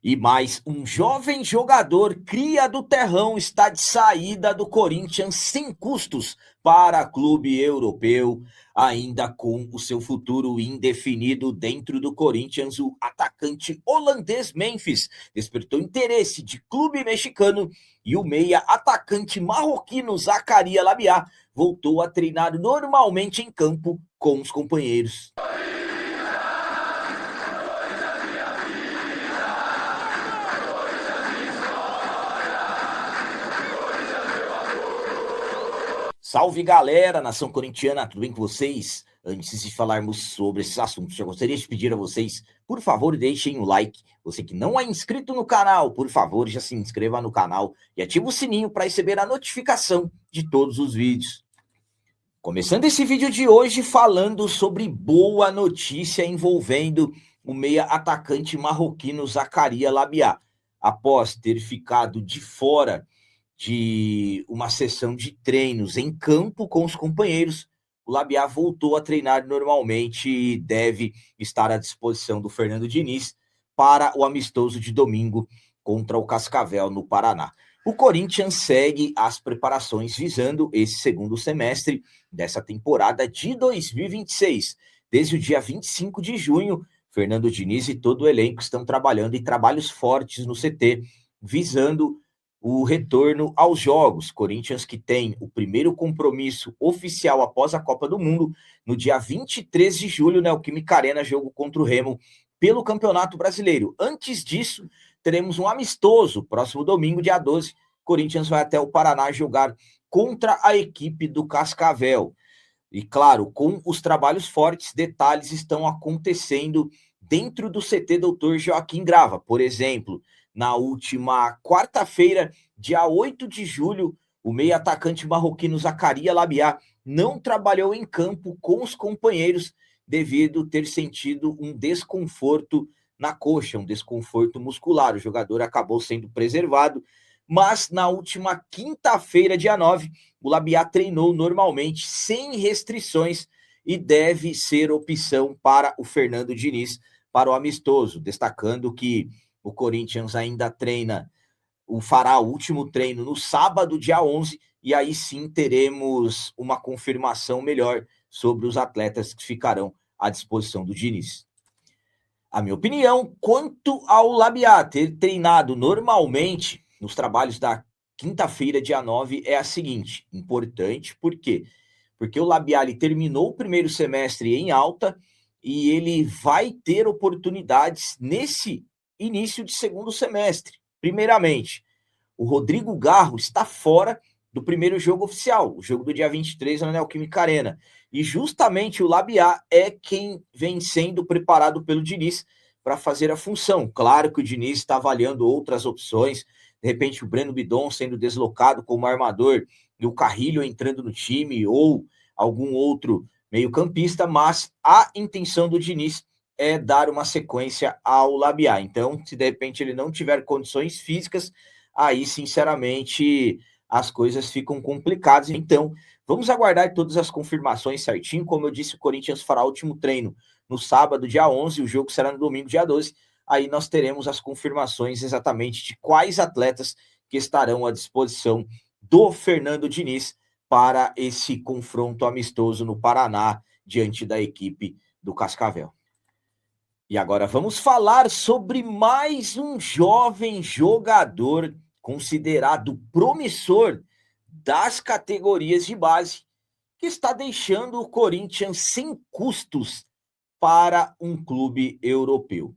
E mais, um jovem jogador cria do terrão está de saída do Corinthians sem custos para clube europeu, ainda com o seu futuro indefinido dentro do Corinthians. O atacante holandês Memphis despertou interesse de clube mexicano e o meia atacante marroquino Zakaria Labiá voltou a treinar normalmente em campo com os companheiros. Salve galera, nação corintiana, tudo bem com vocês? Antes de falarmos sobre esses assuntos, já gostaria de pedir a vocês, por favor, deixem o like. Você que não é inscrito no canal, por favor, já se inscreva no canal e ative o sininho para receber a notificação de todos os vídeos. Começando esse vídeo de hoje falando sobre boa notícia envolvendo o meia atacante marroquino Zakaria Labiá. Após ter ficado de fora de uma sessão de treinos em campo com os companheiros, o Labiá voltou a treinar normalmente e deve estar à disposição do Fernando Diniz para o amistoso de domingo contra o Cascavel, no Paraná. O Corinthians segue as preparações visando esse segundo semestre dessa temporada de 2026. Desde o dia 25 de junho, Fernando Diniz e todo o elenco estão trabalhando em trabalhos fortes no CT, visando o retorno aos jogos. Corinthians que tem o primeiro compromisso oficial após a Copa do Mundo, no dia 23 de julho, Neoquímica Arena, jogo contra o Remo pelo Campeonato Brasileiro. Antes disso, teremos um amistoso, próximo domingo, dia 12, Corinthians vai até o Paraná jogar contra a equipe do Cascavel. E claro, com os trabalhos fortes, detalhes estão acontecendo dentro do CT Dr. Joaquim Grava. Por exemplo, na última quarta-feira, dia 8 de julho, o meia atacante marroquino Zakaria Labiá não trabalhou em campo com os companheiros devido ter sentido um desconforto na coxa, um desconforto muscular. O jogador acabou sendo preservado, mas na última quinta-feira, dia 9, o Labiá treinou normalmente, sem restrições, e deve ser opção para o Fernando Diniz para o amistoso, destacando que o Corinthians ainda fará o último treino no sábado, dia 11, e aí sim teremos uma confirmação melhor sobre os atletas que ficarão à disposição do Diniz. A minha opinião quanto ao Labiá ter treinado normalmente nos trabalhos da quinta-feira, dia 9, é a seguinte: importante, por quê? Porque o Labiá ele terminou o primeiro semestre em alta e ele vai ter oportunidades nesse início de segundo semestre. Primeiramente, o Rodrigo Garro está fora do primeiro jogo oficial, o jogo do dia 23 na Neoquímica Arena. E justamente o Labiá é quem vem sendo preparado pelo Diniz para fazer a função. Claro que o Diniz está avaliando outras opções, de repente o Breno Bidon sendo deslocado como armador e o Carrilho entrando no time, ou algum outro meio-campista, mas a intenção do Diniz é dar uma sequência ao Labiá. Então, se de repente ele não tiver condições físicas, aí, sinceramente, as coisas ficam complicadas. Então, vamos aguardar todas as confirmações certinho. Como eu disse, o Corinthians fará o último treino no sábado, dia 11, o jogo será no domingo, dia 12. Aí nós teremos as confirmações exatamente de quais atletas que estarão à disposição do Fernando Diniz para esse confronto amistoso no Paraná, diante da equipe do Cascavel. E agora vamos falar sobre mais um jovem jogador considerado promissor das categorias de base, que está deixando o Corinthians sem custos para um clube europeu.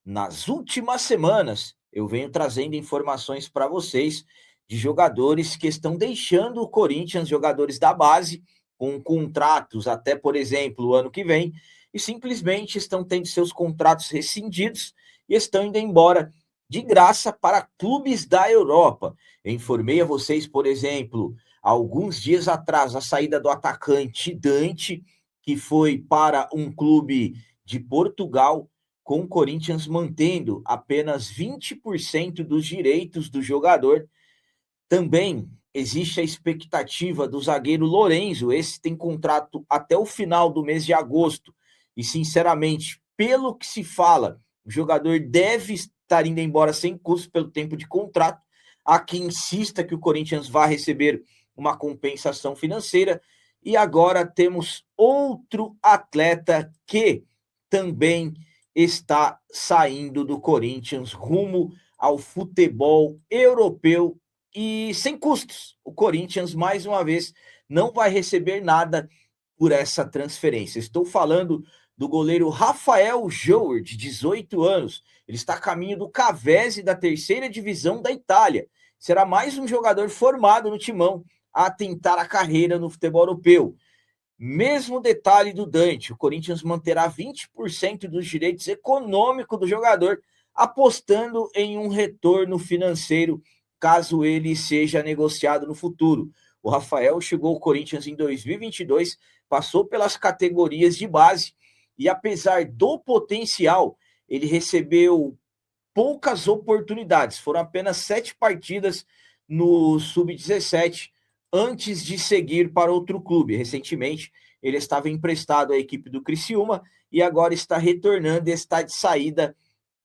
Nas últimas semanas, eu venho trazendo informações para vocês de jogadores que estão deixando o Corinthians, jogadores da base, com contratos até, por exemplo, o ano que vem, e simplesmente estão tendo seus contratos rescindidos e estão indo embora de graça para clubes da Europa. Eu informei a vocês, por exemplo, alguns dias atrás, a saída do atacante Dante, que foi para um clube de Portugal, com o Corinthians mantendo apenas 20% dos direitos do jogador. Também existe a expectativa do zagueiro Lorenzo, esse tem contrato até o final do mês de agosto, e sinceramente, pelo que se fala, o jogador deve estar indo embora sem custo pelo tempo de contrato. Há quem insista que o Corinthians vai receber uma compensação financeira. E agora temos outro atleta que também está saindo do Corinthians rumo ao futebol europeu e sem custos. O Corinthians, mais uma vez, não vai receber nada por essa transferência. Estou falando do goleiro Rafael Jouer, de 18 anos. Ele está a caminho do Cavese, da terceira divisão da Itália. Será mais um jogador formado no Timão a tentar a carreira no futebol europeu. Mesmo detalhe do Dante, o Corinthians manterá 20% dos direitos econômicos do jogador, apostando em um retorno financeiro caso ele seja negociado no futuro. O Rafael chegou ao Corinthians em 2022, passou pelas categorias de base e, apesar do potencial, ele recebeu poucas oportunidades. Foram apenas 7 partidas no Sub-17 antes de seguir para outro clube. Recentemente, ele estava emprestado à equipe do Criciúma e agora está retornando e está de saída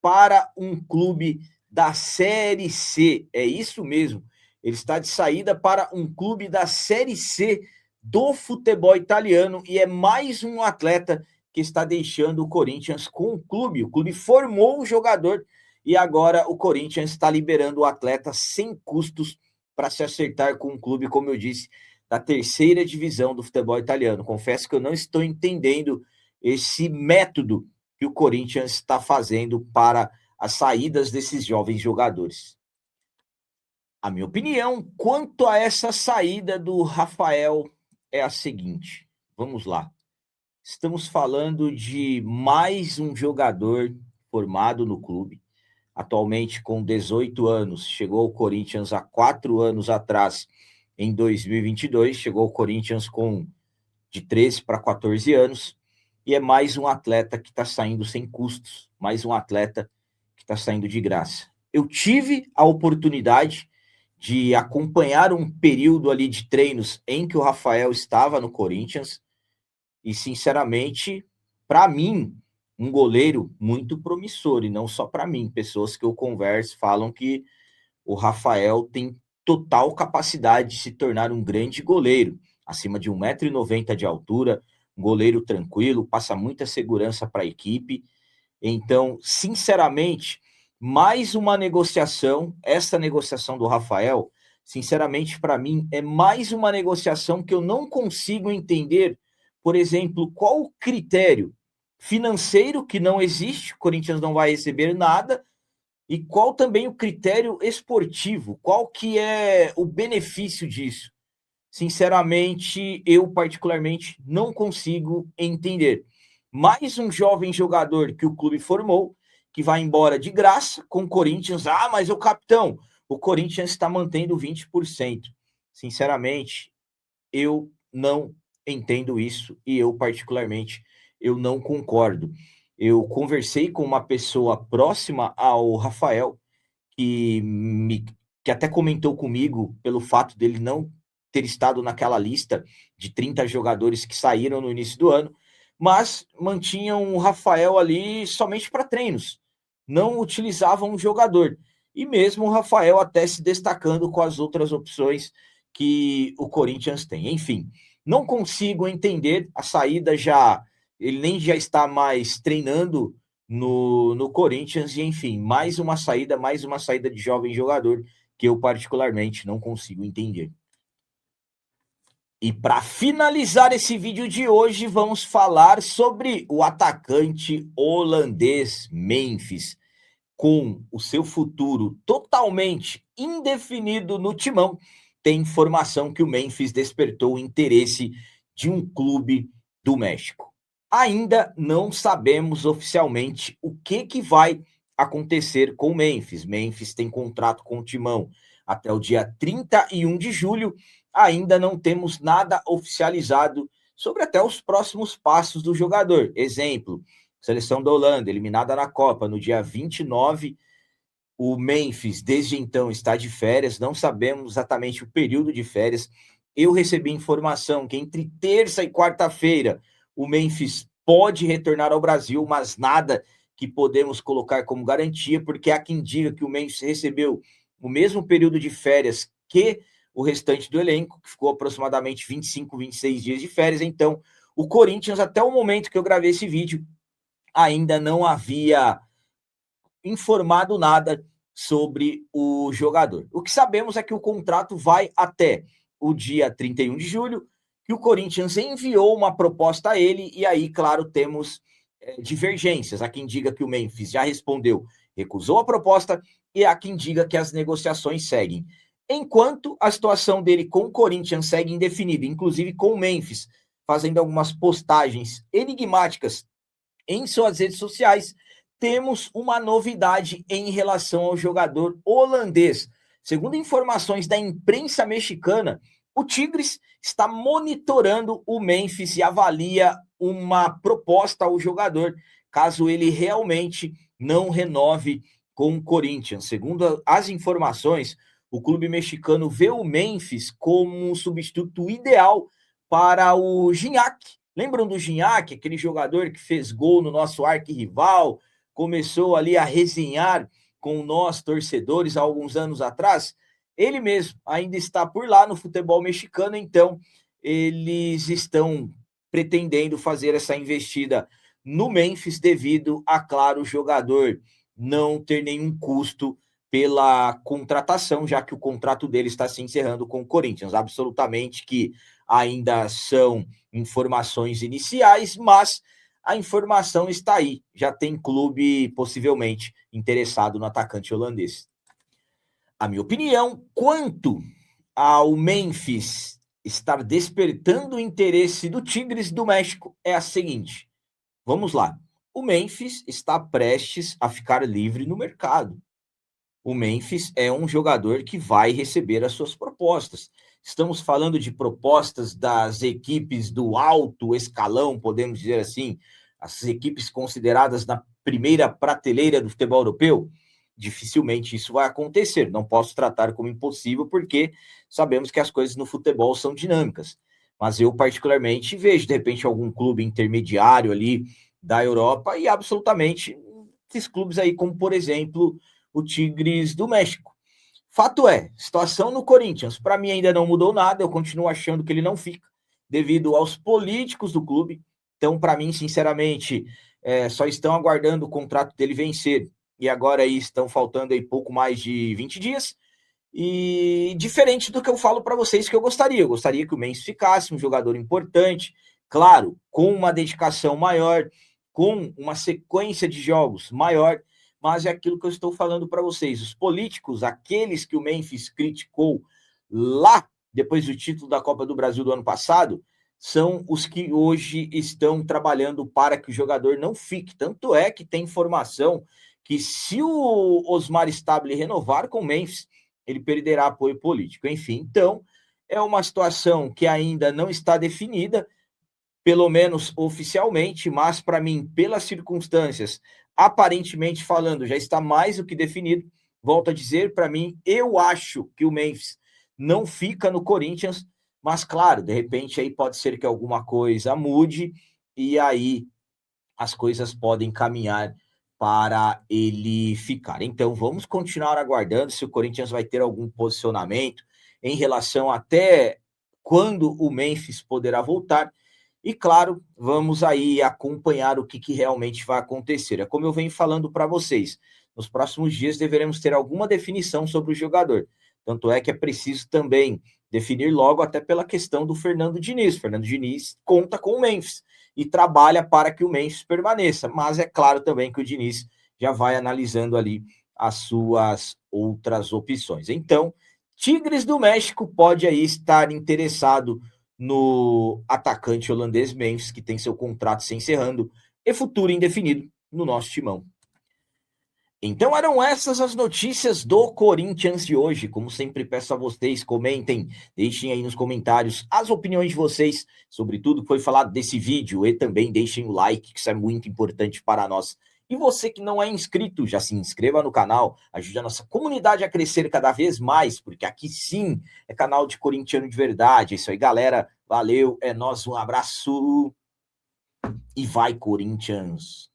para um clube da Série C. É isso mesmo. Ele está de saída para um clube da Série C do futebol italiano e é mais um atleta que está deixando o Corinthians com o clube. O clube formou o jogador e agora o Corinthians está liberando o atleta sem custos para se acertar com um clube, como eu disse, da terceira divisão do futebol italiano. Confesso que eu não estou entendendo esse método que o Corinthians está fazendo para as saídas desses jovens jogadores. A minha opinião quanto a essa saída do Rafael é a seguinte. Vamos lá. Estamos falando de mais um jogador formado no clube, atualmente com 18 anos, chegou ao Corinthians há 4 anos atrás, em 2022, chegou ao Corinthians com de 13 para 14 anos, e é mais um atleta que está saindo sem custos, mais um atleta que está saindo de graça. Eu tive a oportunidade de acompanhar um período ali de treinos em que o Rafael estava no Corinthians, e sinceramente, para mim, um goleiro muito promissor, e não só para mim, pessoas que eu converso falam que o Rafael tem total capacidade de se tornar um grande goleiro, acima de 1,90 m de altura, um goleiro tranquilo, passa muita segurança para a equipe. Então, sinceramente, mais uma negociação, essa negociação do Rafael, sinceramente, para mim, é mais uma negociação que eu não consigo entender, por exemplo, qual o critério financeiro que não existe, o Corinthians não vai receber nada, e qual também o critério esportivo, qual que é o benefício disso? Sinceramente, eu particularmente não consigo entender. Mais um jovem jogador que o clube formou, que vai embora de graça com o Corinthians. Ah, mas o capitão, o Corinthians está mantendo 20%. Sinceramente, eu não entendo isso e eu particularmente eu não concordo. Eu conversei com uma pessoa próxima ao Rafael que até comentou comigo pelo fato dele não ter estado naquela lista de 30 jogadores que saíram no início do ano, mas mantinham o Rafael ali somente para treinos, não utilizavam o jogador. E mesmo o Rafael até se destacando com as outras opções que o Corinthians tem. Enfim, não consigo entender a saída já. Ele nem já está mais treinando no Corinthians, e enfim, mais uma saída de jovem jogador que eu particularmente não consigo entender. E para finalizar esse vídeo de hoje, vamos falar sobre o atacante holandês Memphis. Com o seu futuro totalmente indefinido no Timão, tem informação que o Memphis despertou o interesse de um clube do México. Ainda não sabemos oficialmente o que vai acontecer com o Memphis. Memphis tem contrato com o Timão até o dia 31 de julho. Ainda não temos nada oficializado sobre até os próximos passos do jogador. Exemplo, seleção da Holanda, eliminada na Copa no dia 29. O Memphis, desde então, está de férias. Não sabemos exatamente o período de férias. Eu recebi informação que entre terça e quarta-feira o Memphis pode retornar ao Brasil, mas nada que podemos colocar como garantia, porque há quem diga que o Memphis recebeu o mesmo período de férias que o restante do elenco, que ficou aproximadamente 25, 26 dias de férias. Então, o Corinthians, até o momento que eu gravei esse vídeo, ainda não havia informado nada sobre o jogador. O que sabemos é que o contrato vai até o dia 31 de julho, que o Corinthians enviou uma proposta a ele, e aí, claro, temos divergências. Há quem diga que o Memphis já respondeu, recusou a proposta, e há quem diga que as negociações seguem. Enquanto a situação dele com o Corinthians segue indefinida, inclusive com o Memphis, fazendo algumas postagens enigmáticas em suas redes sociais, temos uma novidade em relação ao jogador holandês. Segundo informações da imprensa mexicana, o Tigres está monitorando o Memphis e avalia uma proposta ao jogador, caso ele realmente não renove com o Corinthians. Segundo as informações, o clube mexicano vê o Memphis como um substituto ideal para o Gignac. Lembram do Gignac, aquele jogador que fez gol no nosso arquirrival, começou ali a resenhar com nós, torcedores, há alguns anos atrás? Ele mesmo ainda está por lá no futebol mexicano, então eles estão pretendendo fazer essa investida no Memphis devido a, claro, o jogador não ter nenhum custo pela contratação, já que o contrato dele está se encerrando com o Corinthians. Absolutamente que ainda são informações iniciais, mas a informação está aí. Já tem clube possivelmente interessado no atacante holandês. A minha opinião quanto ao Memphis estar despertando o interesse do Tigres do México é a seguinte. Vamos lá. O Memphis está prestes a ficar livre no mercado. O Memphis é um jogador que vai receber as suas propostas. Estamos falando de propostas das equipes do alto escalão, podemos dizer assim, as equipes consideradas na primeira prateleira do futebol europeu. Dificilmente isso vai acontecer. Não posso tratar como impossível, porque sabemos que as coisas no futebol são dinâmicas. Mas eu, particularmente, vejo, de repente, algum clube intermediário ali da Europa e absolutamente esses clubes aí, como, por exemplo, o Tigres do México. Fato é, situação no Corinthians, para mim ainda não mudou nada, eu continuo achando que ele não fica, devido aos políticos do clube. Então, para mim, sinceramente, só estão aguardando o contrato dele vencer, e agora aí estão faltando aí pouco mais de 20 dias, e diferente do que eu falo para vocês que eu gostaria que o Memphis ficasse um jogador importante, claro, com uma dedicação maior, com uma sequência de jogos maior, mas é aquilo que eu estou falando para vocês. Os políticos, aqueles que o Memphis criticou lá, depois do título da Copa do Brasil do ano passado, são os que hoje estão trabalhando para que o jogador não fique. Tanto é que tem informação que se o Osmar Stabile renovar com o Memphis, ele perderá apoio político. Enfim, então, é uma situação que ainda não está definida, pelo menos oficialmente, mas para mim, pelas circunstâncias, aparentemente falando, já está mais do que definido. Volto a dizer, para mim, eu acho que o Memphis não fica no Corinthians, mas claro, de repente aí pode ser que alguma coisa mude e aí as coisas podem caminhar para ele ficar. Então, vamos continuar aguardando se o Corinthians vai ter algum posicionamento em relação até quando o Memphis poderá voltar. E, claro, vamos aí acompanhar o que realmente vai acontecer. É como eu venho falando para vocês, nos próximos dias deveremos ter alguma definição sobre o jogador. Tanto é que é preciso também definir logo até pela questão do Fernando Diniz. Fernando Diniz conta com o Memphis e trabalha para que o Memphis permaneça. Mas é claro também que o Diniz já vai analisando ali as suas outras opções. Então, Tigres do México pode aí estar interessado no atacante holandês Memphis, que tem seu contrato se encerrando e futuro indefinido no nosso timão. Então eram essas as notícias do Corinthians de hoje. Como sempre peço a vocês, comentem, deixem aí nos comentários as opiniões de vocês sobre tudo que foi falado desse vídeo e também deixem o like, que isso é muito importante para nós. E você que não é inscrito, já se inscreva no canal, ajude a nossa comunidade a crescer cada vez mais, porque aqui sim é canal de corintiano de verdade. É isso aí, galera. Valeu, é nóis, um abraço e vai, Corinthians!